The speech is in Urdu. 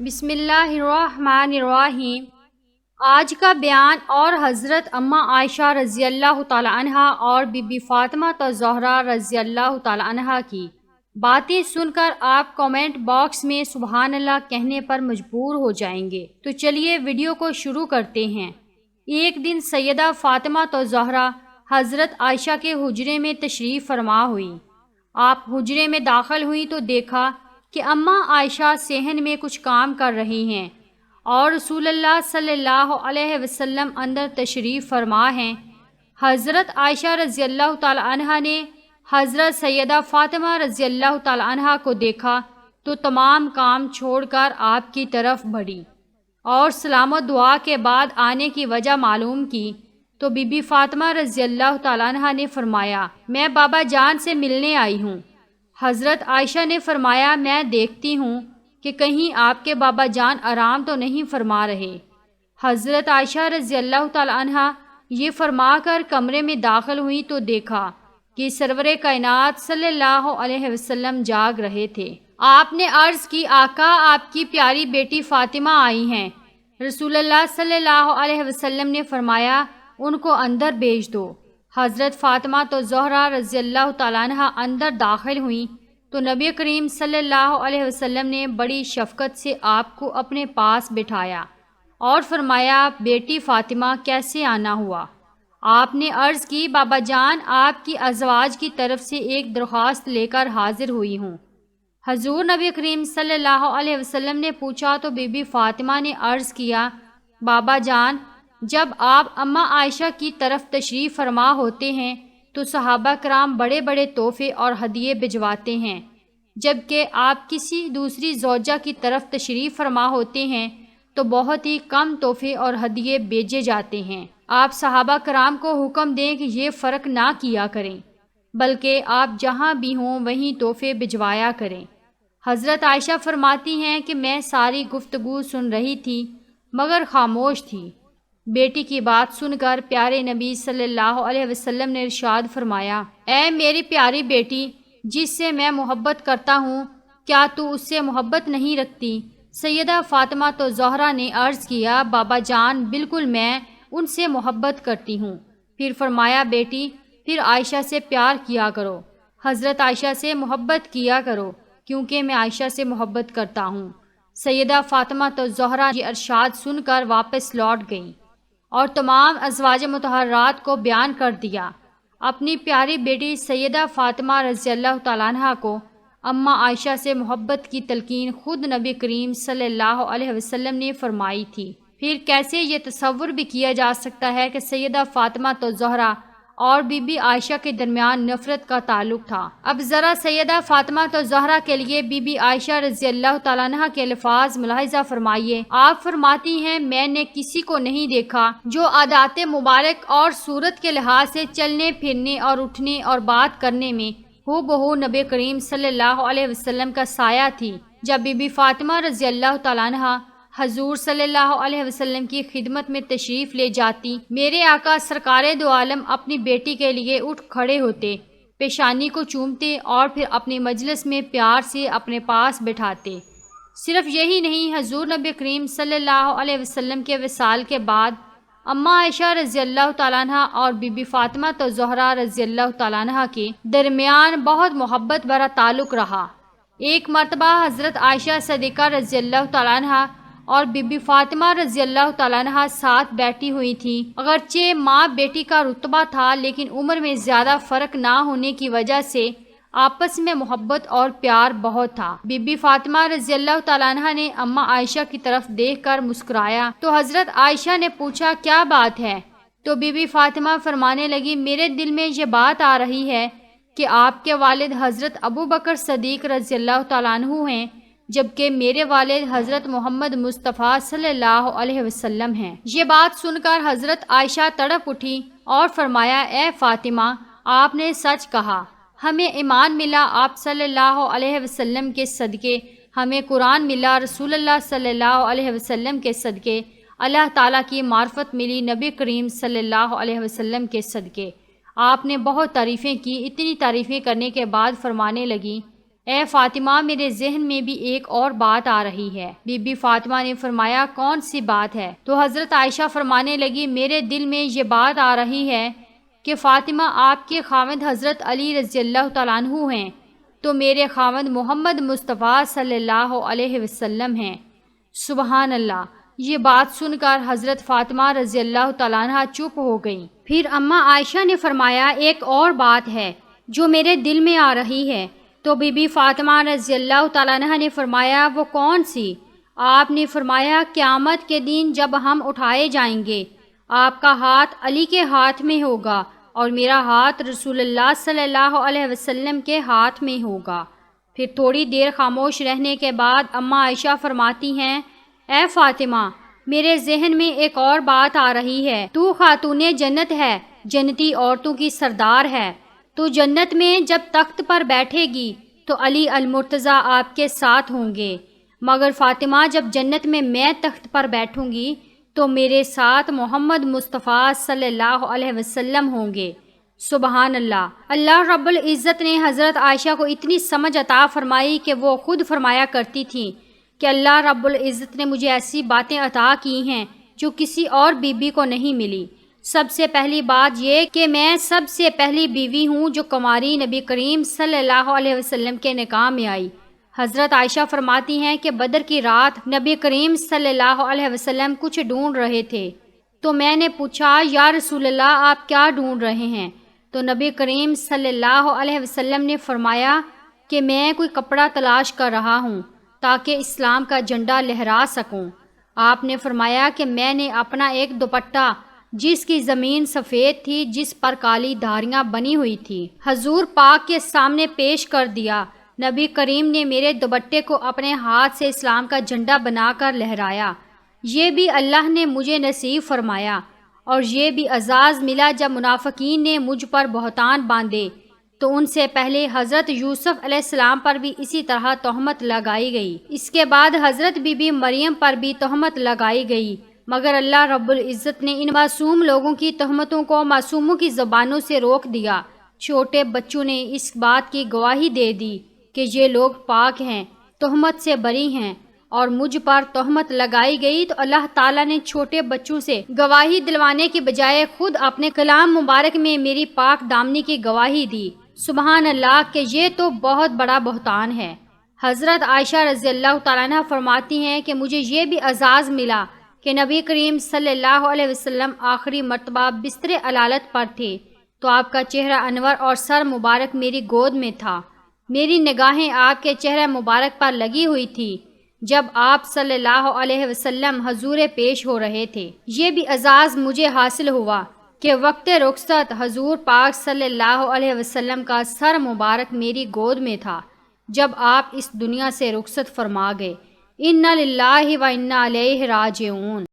بسم اللہ الرحمن الرحیم۔ آج کا بیان اور حضرت اماں عائشہ رضی اللہ تعالی عنہا اور بی بی فاطمہ الزہرا رضی اللہ تعالی عنہا کی باتیں سن کر آپ کامنٹ باکس میں سبحان اللہ کہنے پر مجبور ہو جائیں گے، تو چلیے ویڈیو کو شروع کرتے ہیں۔ ایک دن سیدہ فاطمہ الزہرا حضرت عائشہ کے حجرے میں تشریف فرما ہوئی۔ آپ حجرے میں داخل ہوئی تو دیکھا کہ اماں عائشہ صحن میں کچھ کام کر رہی ہیں اور رسول اللہ صلی اللہ علیہ وسلم اندر تشریف فرما ہیں۔ حضرت عائشہ رضی اللہ تعالی عنہا نے حضرت سیدہ فاطمہ رضی اللہ تعالی عنہا کو دیکھا تو تمام کام چھوڑ کر آپ کی طرف بڑھی اور سلام و دعا کے بعد آنے کی وجہ معلوم کی تو بی بی فاطمہ رضی اللہ تعالی عنہا نے فرمایا، میں بابا جان سے ملنے آئی ہوں۔ حضرت عائشہ نے فرمایا، میں دیکھتی ہوں کہ کہیں آپ کے بابا جان آرام تو نہیں فرما رہے۔ حضرت عائشہ رضی اللہ تعالی عنہا یہ فرما کر کمرے میں داخل ہوئی تو دیکھا کہ سرور کائنات صلی اللہ علیہ وسلم جاگ رہے تھے۔ آپ نے عرض کی، آقا آپ کی پیاری بیٹی فاطمہ آئی ہیں۔ رسول اللہ صلی اللہ علیہ وسلم نے فرمایا، ان کو اندر بھیج دو۔ حضرت فاطمہ الزہرا رضی اللہ تعالیٰ عنہ اندر داخل ہوئیں تو نبی کریم صلی اللہ علیہ وسلم نے بڑی شفقت سے آپ کو اپنے پاس بٹھایا اور فرمایا، بیٹی فاطمہ کیسے آنا ہوا؟ آپ نے عرض کی، بابا جان آپ کی ازواج کی طرف سے ایک درخواست لے کر حاضر ہوئی ہوں۔ حضور نبی کریم صلی اللہ علیہ وسلم نے پوچھا تو بی بی فاطمہ نے عرض کیا، بابا جان جب آپ اماں عائشہ کی طرف تشریف فرما ہوتے ہیں تو صحابہ کرام بڑے بڑے تحفے اور ہدیے بھجواتے ہیں، جبکہ آپ کسی دوسری زوجہ کی طرف تشریف فرما ہوتے ہیں تو بہت ہی کم تحفے اور ہدیے بھیجے جاتے ہیں۔ آپ صحابہ کرام کو حکم دیں کہ یہ فرق نہ کیا کریں، بلکہ آپ جہاں بھی ہوں وہیں تحفے بھجوایا کریں۔ حضرت عائشہ فرماتی ہیں کہ میں ساری گفتگو سن رہی تھی مگر خاموش تھی۔ بیٹی کی بات سن کر پیارے نبی صلی اللہ علیہ وسلم نے ارشاد فرمایا، اے میری پیاری بیٹی، جس سے میں محبت کرتا ہوں کیا تو اس سے محبت نہیں رکھتی؟ سیدہ فاطمہ الزہرا نے عرض کیا، بابا جان بالکل میں ان سے محبت کرتی ہوں۔ پھر فرمایا، بیٹی پھر عائشہ سے پیار کیا کرو، حضرت عائشہ سے محبت کیا کرو کیونکہ میں عائشہ سے محبت کرتا ہوں۔ سیدہ فاطمہ الزہرا یہ ارشاد سن کر واپس لوٹ گئیں اور تمام ازواج مطہرات کو بیان کر دیا۔ اپنی پیاری بیٹی سیدہ فاطمہ رضی اللہ تعالیٰ عنہ کو اماں عائشہ سے محبت کی تلقین خود نبی کریم صلی اللہ علیہ وسلم نے فرمائی تھی۔ پھر کیسے یہ تصور بھی کیا جا سکتا ہے کہ سیدہ فاطمہ الزہرا اور بی بی عائشہ کے درمیان نفرت کا تعلق تھا؟ اب ذرا سیدہ فاطمہ الزہرا کے لیے بی بی عائشہ رضی اللہ تعالیٰ عنہ کے الفاظ ملاحظہ فرمائیے۔ آپ فرماتی ہیں، میں نے کسی کو نہیں دیکھا جو عادات مبارک اور صورت کے لحاظ سے چلنے پھرنے اور اٹھنے اور بات کرنے میں ہو بہو نبی کریم صلی اللہ علیہ وسلم کا سایہ تھی۔ جب بی بی فاطمہ رضی اللہ تعالیٰ عنہ حضور صلی اللہ علیہ وسلم کی خدمت میں تشریف لے جاتی، میرے آقا سرکار دو عالم اپنی بیٹی کے لیے اٹھ کھڑے ہوتے، پیشانی کو چومتے اور پھر اپنی مجلس میں پیار سے اپنے پاس بٹھاتے۔ صرف یہی نہیں، حضور نبی کریم صلی اللہ علیہ وسلم کے وصال کے بعد اماں عائشہ رضی اللہ تعالیٰ عنہ اور بی بی فاطمہ الزہرا رضی اللہ تعالیٰ عنہ کے درمیان بہت محبت بھرا تعلق رہا۔ ایک مرتبہ حضرت عائشہ صدیقہ رضی اللہ تعالیٰ عنہ اور بی بی فاطمہ رضی اللہ تعالیٰ عنہ ساتھ بیٹھی ہوئی تھیں۔ اگرچہ ماں بیٹی کا رتبہ تھا لیکن عمر میں زیادہ فرق نہ ہونے کی وجہ سے آپس میں محبت اور پیار بہت تھا۔ بی بی فاطمہ رضی اللہ تعالیٰ عنہ نے اماں عائشہ کی طرف دیکھ کر مسکرایا تو حضرت عائشہ نے پوچھا، کیا بات ہے؟ تو بی بی فاطمہ فرمانے لگی، میرے دل میں یہ بات آ رہی ہے کہ آپ کے والد حضرت ابو بکر صدیق رضی اللہ تعالیٰ عنہ ہیں، جبکہ میرے والد حضرت محمد مصطفیٰ صلی اللہ علیہ وسلم ہیں۔ یہ بات سن کر حضرت عائشہ تڑپ اٹھی اور فرمایا، اے فاطمہ آپ نے سچ کہا، ہمیں ایمان ملا آپ صلی اللہ علیہ وسلم کے صدقے، ہمیں قرآن ملا رسول اللہ صلی اللہ علیہ وسلم کے صدقے، اللہ تعالیٰ کی معرفت ملی نبی کریم صلی اللہ علیہ وسلم کے صدقے۔ آپ نے بہت تعریفیں کی۔ اتنی تعریفیں کرنے کے بعد فرمانے لگی، اے فاطمہ میرے ذہن میں بھی ایک اور بات آ رہی ہے۔ بی بی فاطمہ نے فرمایا کون سی بات ہے؟ تو حضرت عائشہ فرمانے لگی میرے دل میں یہ بات آ رہی ہے کہ فاطمہ آپ کے خاوند حضرت علی رضی اللہ تعالیٰ عنہ ہیں تو میرے خاوند محمد مصطفیٰ صلی اللہ علیہ وسلم ہیں۔ سبحان اللہ! یہ بات سن کر حضرت فاطمہ رضی اللہ تعالیٰ عنہ چپ ہو گئیں۔ پھر اماں عائشہ نے فرمایا ایک اور بات ہے جو میرے دل میں آ رہی ہے۔ تو بی بی فاطمہ رضی اللہ تعالیٰ عنہ نے فرمایا وہ کون سی؟ آپ نے فرمایا قیامت کے دن جب ہم اٹھائے جائیں گے آپ کا ہاتھ علی کے ہاتھ میں ہوگا اور میرا ہاتھ رسول اللہ صلی اللہ علیہ وسلم کے ہاتھ میں ہوگا۔ پھر تھوڑی دیر خاموش رہنے کے بعد اماں عائشہ فرماتی ہیں اے فاطمہ میرے ذہن میں ایک اور بات آ رہی ہے۔ تو خاتون جنت ہے، جنتی عورتوں کی سردار ہے، تو جنت میں جب تخت پر بیٹھے گی تو علی المرتضیٰ آپ کے ساتھ ہوں گے، مگر فاطمہ جب جنت میں تخت پر بیٹھوں گی تو میرے ساتھ محمد مصطفیٰ صلی اللہ علیہ وسلم ہوں گے۔ سبحان اللہ! اللہ رب العزت نے حضرت عائشہ کو اتنی سمجھ عطا فرمائی کہ وہ خود فرمایا کرتی تھیں کہ اللہ رب العزت نے مجھے ایسی باتیں عطا کی ہیں جو کسی اور بیوی کو نہیں ملی۔ سب سے پہلی بات یہ کہ میں سب سے پہلی بیوی ہوں جو کماری نبی کریم صلی اللہ علیہ وسلم کے نکاح میں آئی۔ حضرت عائشہ فرماتی ہیں کہ بدر کی رات نبی کریم صلی اللہ علیہ وسلم کچھ ڈھونڈ رہے تھے تو میں نے پوچھا یا رسول اللہ آپ کیا ڈھونڈ رہے ہیں؟ تو نبی کریم صلی اللہ علیہ وسلم نے فرمایا کہ میں کوئی کپڑا تلاش کر رہا ہوں تاکہ اسلام کا جھنڈا لہرا سکوں۔ آپ نے فرمایا کہ میں نے اپنا ایک دوپٹہ جس کی زمین سفید تھی جس پر کالی دھاریاں بنی ہوئی تھی حضور پاک کے سامنے پیش کر دیا۔ نبی کریم نے میرے دوپٹے کو اپنے ہاتھ سے اسلام کا جھنڈا بنا کر لہرایا۔ یہ بھی اللہ نے مجھے نصیب فرمایا، اور یہ بھی اعزاز ملا جب منافقین نے مجھ پر بہتان باندھے تو ان سے پہلے حضرت یوسف علیہ السلام پر بھی اسی طرح تہمت لگائی گئی۔ اس کے بعد حضرت بی بی مریم پر بھی تہمت لگائی گئی، مگر اللہ رب العزت نے ان معصوم لوگوں کی تہمتوں کو معصوموں کی زبانوں سے روک دیا۔ چھوٹے بچوں نے اس بات کی گواہی دے دی کہ یہ لوگ پاک ہیں، تہمت سے بری ہیں، اور مجھ پر تہمت لگائی گئی تو اللہ تعالیٰ نے چھوٹے بچوں سے گواہی دلوانے کی بجائے خود اپنے کلام مبارک میں میری پاک دامنی کی گواہی دی۔ سبحان اللہ کہ یہ تو بہت بڑا بہتان ہے۔ حضرت عائشہ رضی اللہ تعالیٰ عنہ فرماتی ہیں کہ مجھے یہ بھی اعزاز ملا کہ نبی کریم صلی اللہ علیہ وسلم آخری مرتبہ بستر علالت پر تھے تو آپ کا چہرہ انور اور سر مبارک میری گود میں تھا۔ میری نگاہیں آپ کے چہرہ مبارک پر لگی ہوئی تھی جب آپ صلی اللہ علیہ وسلم حضور پیش ہو رہے تھے۔ یہ بھی اعزاز مجھے حاصل ہوا کہ وقت رخصت حضور پاک صلی اللہ علیہ وسلم کا سر مبارک میری گود میں تھا جب آپ اس دنیا سے رخصت فرما گئے۔ اِنَّا لِلَّهِ وَإِنَّا إِلَيْهِ رَاجِعُونَ۔